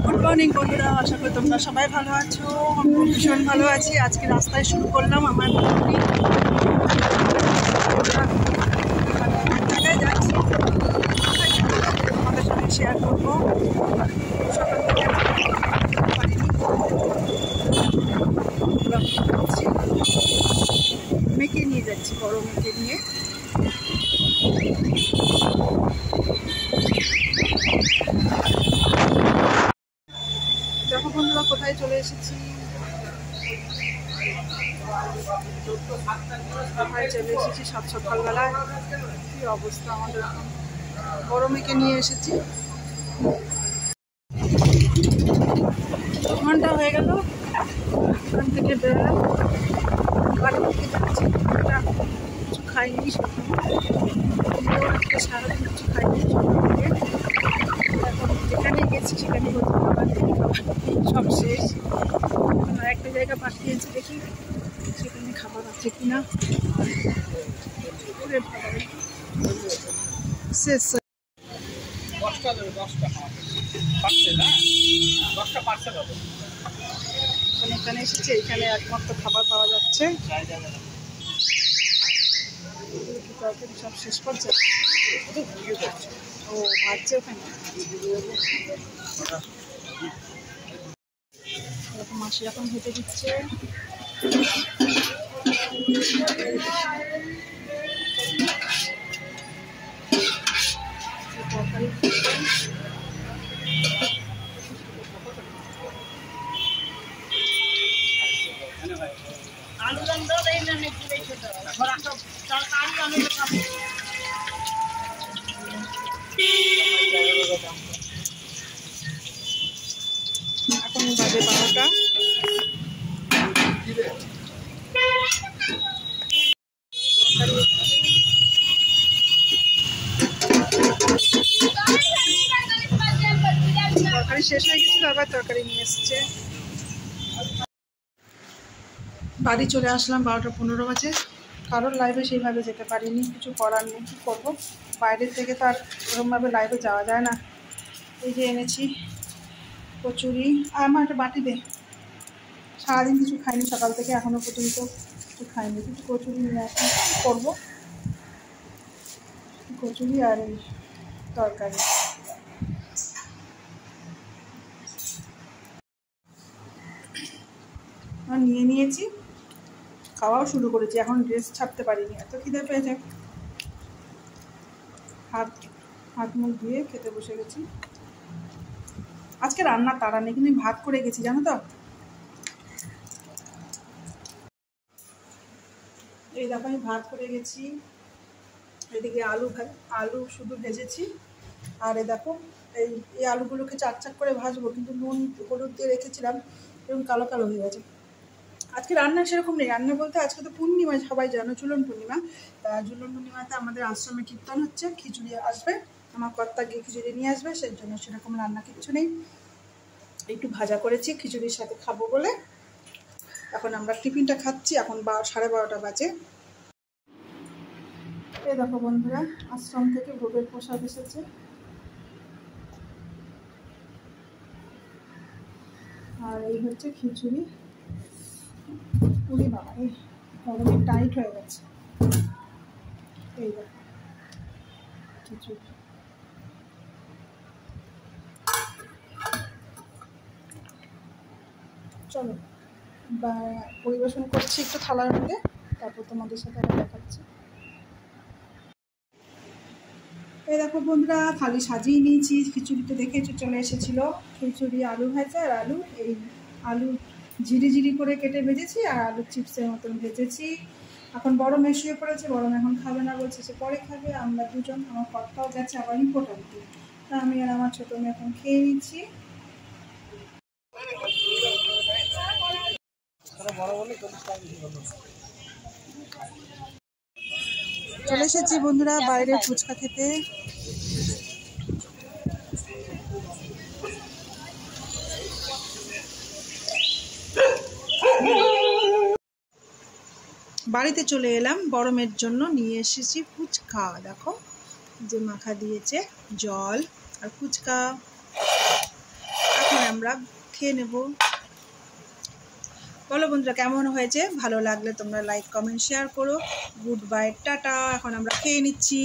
Good morning বন্ধুরা, আশা করি তোমরা সবাই ভালো আছো। আমি ভীষণ ভালো আছি। আজকে রাস্তায় শুরু করলাম আমার জায়গায় যাচ্ছি, তোমাদের সঙ্গে শেয়ার করবো। সকাল থেকে মেয়েকে নিয়ে যাচ্ছি, বড় মেয়েকে নিয়ে। দেখো বন্ধুরা কোথায় চলে এসেছি। চলে এসেছি সকালবেলায়। কি অবস্থা আমাদের, বড় মেয়েকে নিয়ে এসেছি। ঘন্টা হয়ে গেল ওখান থেকে বেরোলাম, বাড়ি থেকে যাচ্ছি। কিছু খাইনি, আজকে সারাদিন কিছু খাইনি। এখন যেখানে গেছি সেখানে সব শেষ। একটা জায়গা পাঠিয়েছি, দেখি সেখানে খাবার আছে কিনা। শেষ এখানে এসেছে, এখানে একমাত্র খাবার পাওয়া যাচ্ছে। সব শেষ করছে, ও ভাবছে ওখানে। মাসি এখন হেঁটে দিচ্ছে। এখন বাজে 12টা। তরকারি শেষ হয়ে গেছিল, আবার তরকারি নিয়ে এসছে। বাড়ি চলে আসলাম 12টা 15 বাজে। কারোর লাইভে সেইভাবে যেতে পারিনি, কিছু করার নেই, কী করবো। বাইরের থেকে তো আর এরকমভাবে লাইভে যাওয়া যায় না। এই যে এনেছি কচুরি, আর আমার একটা বাটি দে। সারাদিন কিছু খাইনি, সকাল থেকে এখনও পর্যন্ত কিছু খাইনি। কিছু কচুরি নিয়ে আসি, কী করবো। কচুরি আর এই তরকারি। নিয়ে নিয়েছি, খাওয়াও শুরু করেছি। এখন ড্রেস ছাড়তে পারিনি, এত খিদে পেয়েছে। হাত মুখ ধুয়ে খেতে বসে গেছি। আজকে রান্নার তাড়া নেই, কিন্তু ভাত করে গেছি, জানো তো। এই দেখো আমি ভাত করে গেছি। এদিকে আলু শুধু ভেজেছি। আর এই দেখো এই আলুগুলোকে চাক চাক করে ভাজবো, কিন্তু নুন হলুদ দিয়ে রেখেছিলাম, এরকম কালো কালো হয়ে গেছে। আজকে রান্না সেরকম নেই। রান্না বলতে আজকে তো পূর্ণিমা, সবাই জানো, ঝুলন পূর্ণিমা। তা ঝুলন পূর্ণিমাতে আমাদের আশ্রমে কীর্তন হচ্ছে, খিচুড়ি আসবে, আমার কর্তা গিয়ে খিচুড়ি নিয়ে আসবে, সেই জন্য সেরকম রান্না কিচ্ছু নেই। একটু ভাজা করেছি খিচুড়ির সাথে খাবো বলে। এখন আমরা টিফিনটা খাচ্ছি, এখন 12:30 বাজে। এই দেখো বন্ধুরা, আশ্রম থেকে ভোগের প্রসাদ এসেছে। আর এই হচ্ছে খিচুড়ি। পুরি বাবা, এই গরমে টাইট হয়ে গেছে। এই দেখো খিচুড়ি। চলো পরিবেশন করছি একটু থালার মধ্যে, তারপর তোমাদের সাথে আবার দেখাচ্ছি। এই দেখো বন্ধুরা, থালি সাজিয়ে নিয়েছি। খিচুড়িটা দেখেছো, চলে এসেছিলো। খিচুড়ি, আলু ভাজা, আর আলু ঝিরি ঝিরি করে কেটে ভেজেছি, আর আলু চিপসের মতন ভেজেছি। এখন বড় মেয়ে শুয়ে পড়েছে, বড় মেয়ে এখন খাবে না, বলছে সে পরে খাবে। আমরা দুজন, আমার কর্তাও গেছে আবার ইম্পর্টেন্ট। তা আমি আর আমার ছোটো মেয়ে এখন খেয়ে নিচ্ছি। চলে এসেছি বন্ধুরা বাইরে ফুচকা খেতে। বাড়িতে চলে এলাম, বড় মেয়ের জন্য নিয়ে এসেছি ফুচকা। দেখো যে মাখা দিয়েছে, জল আর ফুচকা। আমরা খেয়ে নেব। বলো বন্ধুরা কেমন হয়েছে, ভালো লাগলে তোমরা লাইক কমেন্ট শেয়ার করো। Good bye, tata. এখন আমরা খেয়ে নিচ্ছি।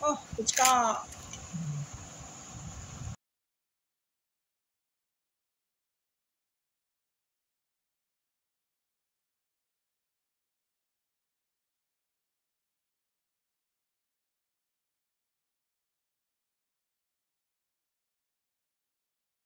ওহ ফুচকা।